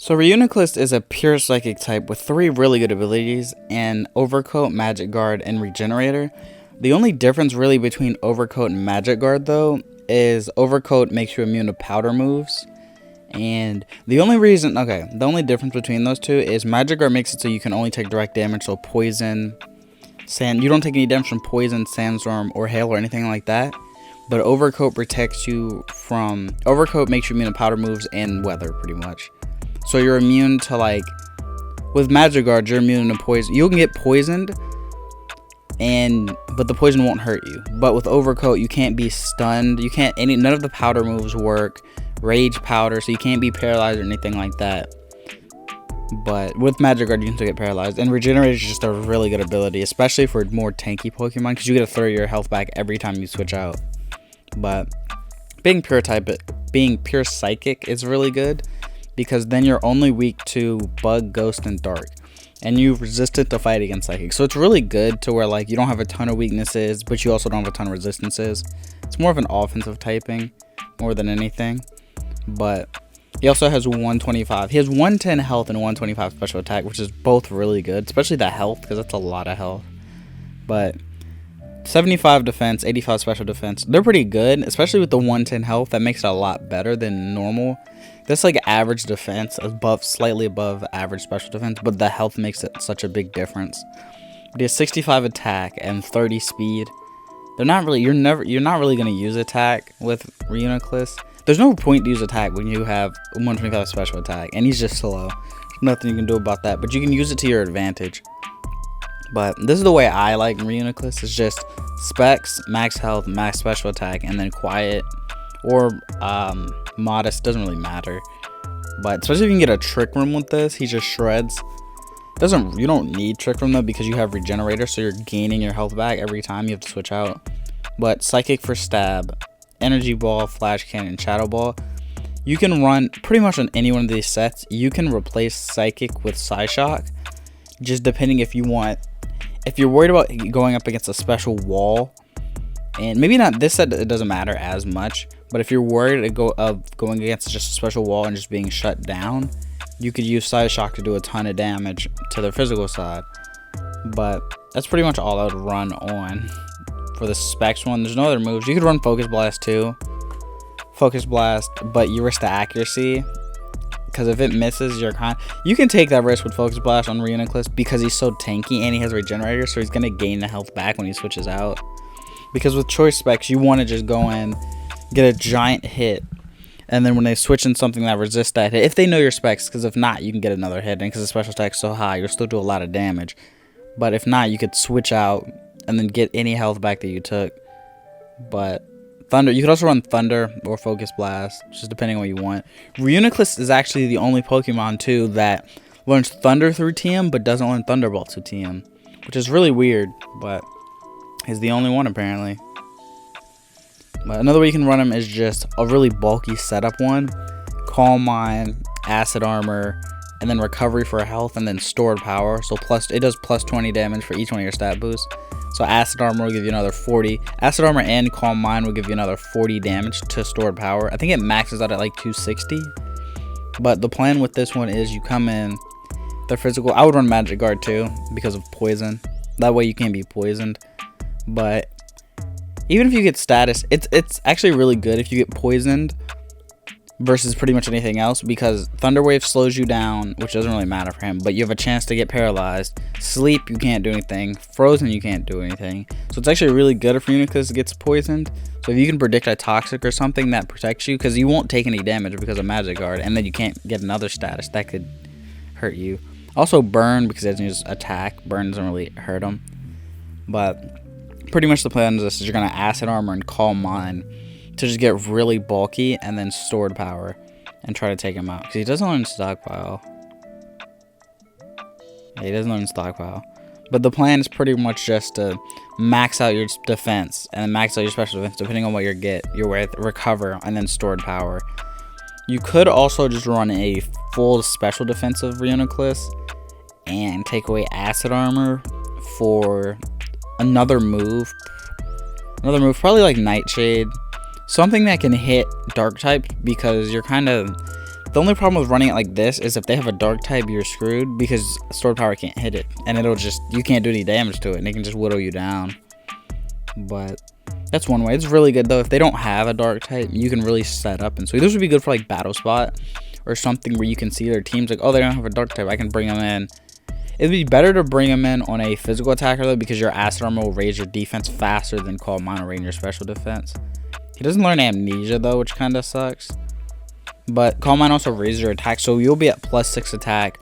So Reuniclus is a pure psychic type with 3 really good abilities and Overcoat, Magic Guard, and Regenerator. The only difference really between Overcoat and Magic Guard though is Overcoat makes you immune to powder moves. And the only difference between those two is Magic Guard makes it so you can only take direct damage, so poison, sand, you don't take any damage from poison, sandstorm, or hail or anything like that. But Overcoat makes you immune to powder moves and weather pretty much. So you're immune to, like, with Magic Guard, you're immune to poison. You can get poisoned, but the poison won't hurt you. But with Overcoat, you can't be stunned. None of the powder moves work. Rage powder, so you can't be paralyzed or anything like that. But with Magic Guard, you can still get paralyzed. And Regenerate is just a really good ability, especially for more tanky Pokemon, because you get a third of your health back every time you switch out. But being pure psychic is really good, because then you're only weak to bug, ghost, and dark, and you're resistant to fight against psychic. So it's really good to where, like, you don't have a ton of weaknesses, but you also don't have a ton of resistances. It's more of an offensive typing more than anything. But he also has 125. He has 110 health and 125 special attack, which is both really good, especially the health, because that's a lot of health. But 75 defense, 85 special defense, they're pretty good, especially with the 110 health. That makes it a lot better than normal. That's like average defense, slightly above average special defense, but the health makes it such a big difference. But he has 65 attack and 30 speed. You're not really gonna use attack with Reuniclus. There's no point to use attack when you have 125 special attack, and he's just slow. There's nothing you can do about that, but you can use it to your advantage. But this is the way I like Reuniclus. It's just specs, max health, max special attack, and then quiet or modest, doesn't really matter. But especially if you can get a trick room with this, he just shreds. You don't need trick room though, because you have Regenerator, so you're gaining your health back every time you have to switch out. But psychic for stab, energy ball, flash cannon, shadow ball, you can run pretty much on any one of these sets. You can replace psychic with Psyshock, just depending if you're worried about going up against a special wall. And maybe not this set, it doesn't matter as much, but if you're worried of going against just a special wall and just being shut down, you could use Psyshock to do a ton of damage to the physical side. But that's pretty much all I would run on for the specs one. There's no other moves. You could run Focus Blast too. Focus Blast, but you risk the accuracy, because if it misses, you can take that risk with Focus Blast on Reuniclus because he's so tanky and he has Regenerator, so he's gonna gain the health back when he switches out. Because with choice specs, you want to just go in, get a giant hit, and then when they switch in something that resists that hit, if they know your specs, because if not, you can get another hit, and because the special attack's so high, you'll still do a lot of damage. But if not, you could switch out and then get any health back that you took. But Thunder, you could also run Thunder or Focus Blast, just depending on what you want. Reuniclus is actually the only Pokemon too that learns Thunder through TM, but doesn't learn Thunderbolt through TM, which is really weird, but he's the only one apparently. But another way you can run him is just a really bulky setup one. Calm Mind, Acid Armor, and then Recovery for health, and then Stored Power. So it does plus 20 damage for each one of your stat boosts. So Acid Armor will give you another 40. Acid Armor and Calm Mind will give you another 40 damage to Stored Power. I think it maxes out at like 260. But the plan with this one is you come in, the physical. I would run Magic Guard too because of poison. That way you can't be poisoned. But even if you get status, it's actually really good if you get poisoned versus pretty much anything else, because Thunder Wave slows you down, which doesn't really matter for him, but you have a chance to get paralyzed. Sleep, you can't do anything. Frozen, you can't do anything. So it's actually really good if Reuniclus gets poisoned. So if you can predict a Toxic or something that protects you, because you won't take any damage because of Magic Guard, and then you can't get another status that could hurt you. Also Burn, because it doesn't use attack. Burn doesn't really hurt him. But pretty much the plan is this: is you're going to Acid Armor and Calm Mind to just get really bulky, and then Stored Power and try to take him out, because he doesn't learn Stockpile. Yeah, he doesn't learn Stockpile. But the plan is pretty much just to max out your defense and then max out your special defense depending on what you're with, Recover, and then Stored Power. You could also just run a full special defense of Reuniclus and take away Acid Armor for another move, probably like Nightshade, something that can hit dark type, because you're kind of The only problem with running it like this is if they have a dark type, you're screwed because sword power can't hit it, and you can't do any damage to it, and it can just whittle you down. But that's one way. It's really good though. If they don't have a dark type, you can really set up, and so this would be good for like battle spot or something where you can see their teams like, oh, they don't have a dark type, I can bring them in. It'd be better to bring them in on a physical attacker though, because your acid armor will raise your defense faster than Calm Mind will raise your special defense. He doesn't learn amnesia though, which kind of sucks. But Calm Mind also raises your attack, so you'll be at +6 attack,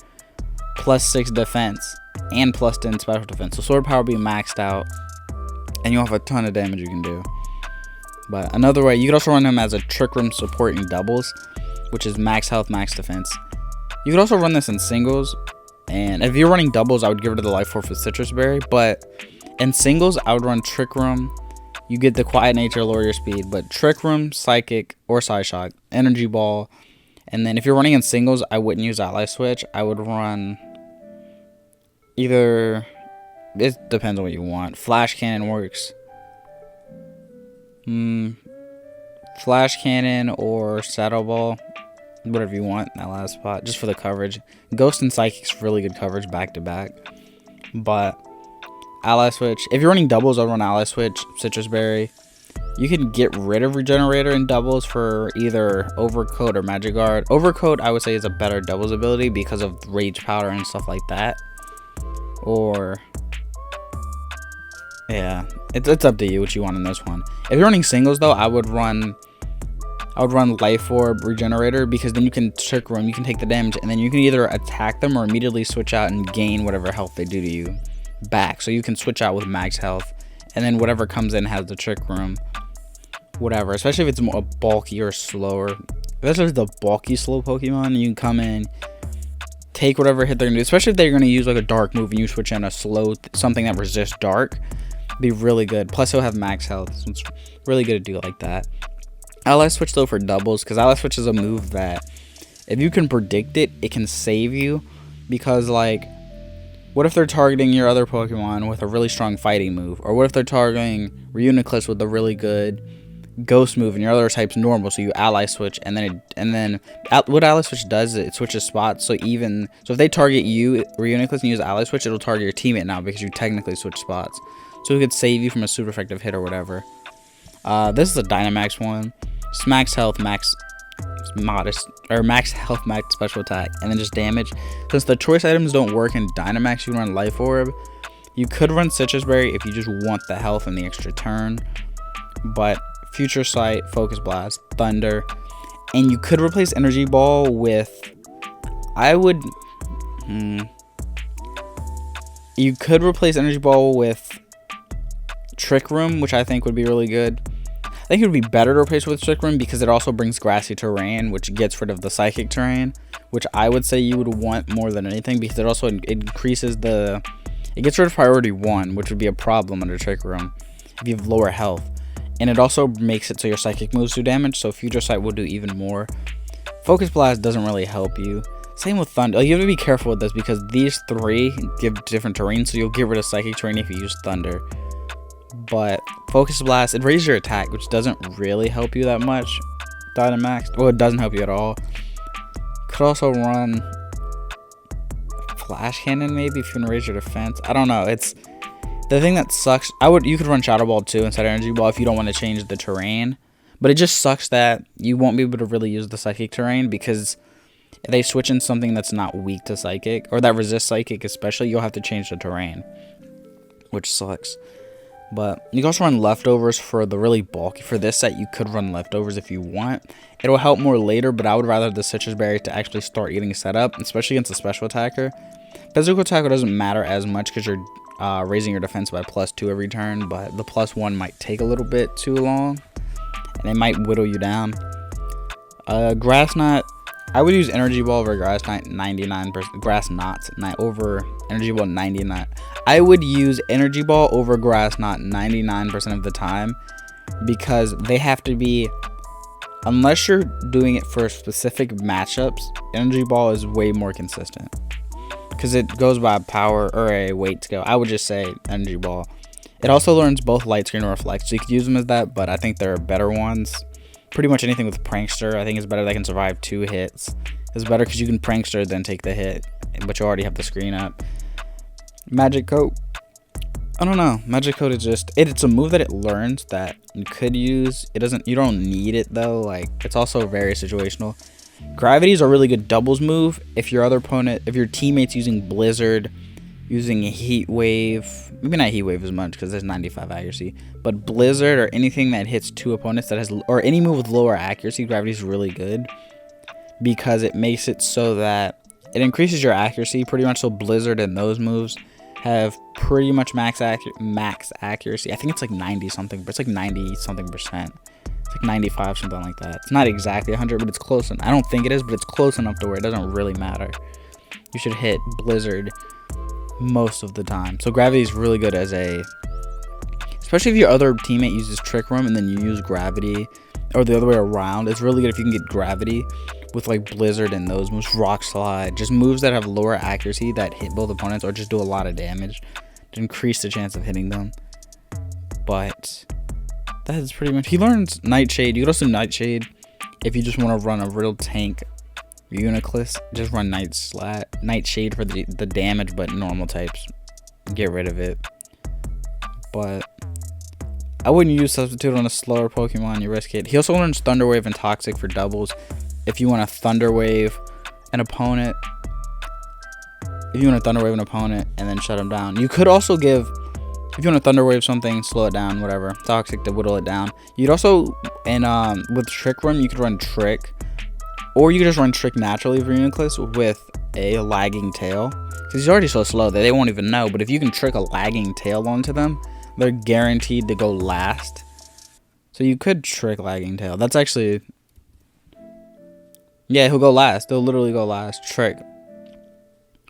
+6 defense, and +10 special defense. So sword power will be maxed out, and you'll have a ton of damage you can do. But another way, you could also run him as a Trick Room support in doubles, which is max health, max defense. You could also run this in singles, and if you're running doubles, I would give it to the Life Orb with Citrus Berry. But in singles, I would run Trick Room. You get the Quiet Nature, lower your speed, but Trick Room, Psychic, or Side Shock, Energy Ball. And then if you're running in singles, I wouldn't use Ally Switch. I would run either, it depends on what you want. Flash Cannon works. Flash Cannon or Saddle Ball, whatever you want in that last spot, just for the coverage. Ghost and Psychic's really good coverage back to back. But Ally Switch, if you're running doubles, I'll run Ally Switch, Citrus Berry. You can get rid of Regenerator in doubles for either Overcoat or Magic Guard. Overcoat, I would say, is a better doubles ability because of Rage Powder and stuff like that. Or, yeah, it's up to you what you want in this one. If you're running singles though, I would run Life Orb Regenerator, because then you can Trick Room, you can take the damage, and then you can either attack them or immediately switch out and gain whatever health they do to you back. So you can switch out with max health, and then whatever comes in has the Trick Room, whatever. Especially if it's more bulky or slower. Especially if it's the bulky slow Pokemon, you can come in, take whatever hit they're gonna do. Especially if they're gonna use like a dark move and you switch in a slow something that resists dark, be really good. Plus he'll have max health, so it's really good to do it like that. Ally Switch though for doubles, because Ally Switch is a move that if you can predict it, it can save you. Because like, what if they're targeting your other Pokemon with a really strong fighting move? Or what if they're targeting Reuniclus with a really good ghost move and your other type's normal, so you Ally Switch, and then what Ally Switch does is it switches spots. So if they target you, Reuniclus, and use Ally Switch, it'll target your teammate now because you technically switch spots. So it could save you from a super effective hit or whatever. This is a Dynamax one. It's max health, max health, max special attack, and then just damage. Since the choice items don't work in Dynamax, you can run Life Orb. You could run Citrus Berry if you just want the health and the extra turn. But Future Sight, Focus Blast, Thunder, and you could replace Energy Ball with, you could replace Energy Ball with Trick Room, which I think would be really good. I think it would be better to replace with Trick Room because it also brings Grassy Terrain, which gets rid of the Psychic Terrain, which I would say you would want more than anything, because it also increases it gets rid of Priority 1, which would be a problem under Trick Room if you have lower health. And it also makes it so your Psychic moves do damage, so Future Sight will do even more. Focus Blast doesn't really help you. Same with Thunder. You have to be careful with this because these three give different terrain, so you'll get rid of Psychic Terrain if you use Thunder. But Focus Blast, it raises your attack, which doesn't really help you that much. Dynamax, well, it doesn't help you at all. Could also run Flash Cannon maybe if you want to raise your defense. I don't know. It's the thing that sucks. You could run Shadow Ball too instead of Energy Ball if you don't want to change the terrain. But it just sucks that you won't be able to really use the Psychic terrain, because if they switch in something that's not weak to Psychic, or that resists Psychic especially, you'll have to change the terrain, which sucks. But you can also run Leftovers for the really bulky. For this set, you could run Leftovers if you want. It'll help more later, but I would rather the Citrus Berry to actually start getting set up, especially against a special attacker. Physical attacker doesn't matter as much because you're raising your defense by +2 every turn, but the +1 might take a little bit too long, and it might whittle you down. Grass Knot, I would use Energy Ball over Grass Knot 99%. Grass Knots over Energy Ball 99. I would use Energy Ball over Grass Knot 99% of the time, because they have to be, unless you're doing it for specific matchups, Energy Ball is way more consistent because it goes by power or a weight scale. I would just say Energy Ball. It also learns both Light Screen and Reflect, so you could use them as that, but I think there are better ones. Pretty much anything with Prankster, I think is better. That can survive 2 hits. It's better because you can prankster then take the hit, but you already have the screen up. Magic coat. I don't know. Magic coat is just it's a move that it learns that you could use. It doesn't. You don't need it though. Like it's also very situational. Gravity is a really good doubles move if your teammate's using Blizzard, using a Heat Wave. Maybe not Heat Wave as much because there's 95 accuracy, but Blizzard or anything that hits 2 opponents or any move with lower accuracy, Gravity is really good because it makes it so that it increases your accuracy pretty much. So Blizzard and those moves have pretty much max accuracy. I think it's like 90 something, but it's like 90 something percent. It's like 95, something like that. It's not exactly 100, but it's close. I don't think it is, but it's close enough to where it doesn't really matter. You should hit Blizzard most of the time. So Gravity is really good as especially if your other teammate uses Trick Room and then you use Gravity, or the other way around. It's really good if you can get Gravity with like Blizzard and those moves, Rock Slide, just moves that have lower accuracy that hit both opponents or just do a lot of damage to increase the chance of hitting them. But that is pretty much. He learns Nightshade. You could also Nightshade if you just want to run a real tank Reuniclus. Just run Nightshade for the damage, but normal types, get rid of it. But I wouldn't use Substitute on a slower Pokemon. You risk it. He also learns Thunder Wave and Toxic for doubles. If you want to Thunder Wave an opponent, and then shut him down. You could also give, if you want to Thunder Wave something, slow it down, whatever. Toxic to whittle it down. You'd also, with Trick Room, you could run Trick. Or you could just run Trick naturally for Reuniclus with a lagging tail. Because he's already so slow that they won't even know. But if you can trick a lagging tail onto them, they're guaranteed to go last. So you could trick lagging tail. That's actually... Yeah, he'll go last. They'll literally go last. Trick.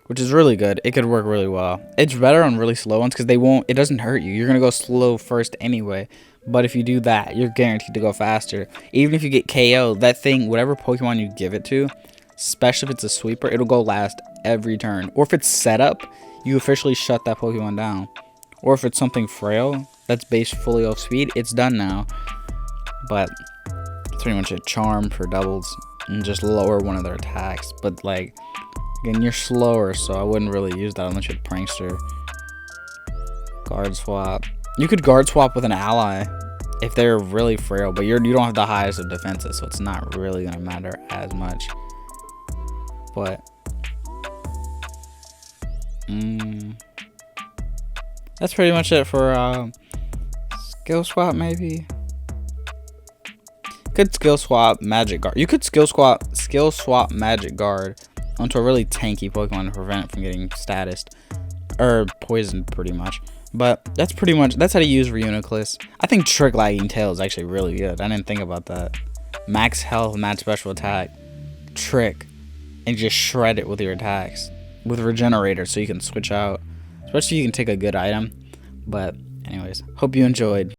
Which is really good. It could work really well. It's better on really slow ones because it doesn't hurt you. You're going to go slow first anyway. But if you do that, you're guaranteed to go faster. Even if you get KO, that thing, whatever Pokemon you give it to, especially if it's a sweeper, it'll go last every turn. Or if it's set up, you officially shut that Pokemon down. Or if it's something frail that's based fully off speed, it's done now. But it's pretty much a charm for doubles. And just lower one of their attacks. But like, again, you're slower, so I wouldn't really use that unless you had Prankster. Guard swap. You could guard swap with an ally if they're really frail, but you don't have the highest of defenses, so it's not really gonna matter as much. But that's pretty much it for skill swap. Maybe could skill swap Magic Guard. You could skill swap Magic Guard onto a really tanky Pokemon to prevent it from getting statused or poisoned, pretty much. But that's how to use Reuniclus. I think Trick Lagging Tail is actually really good. I didn't think about that. Max health, max special attack, Trick, and just shred it with your attacks with Regenerator, so you can switch out, especially if you can take a good item. But anyways, hope you enjoyed.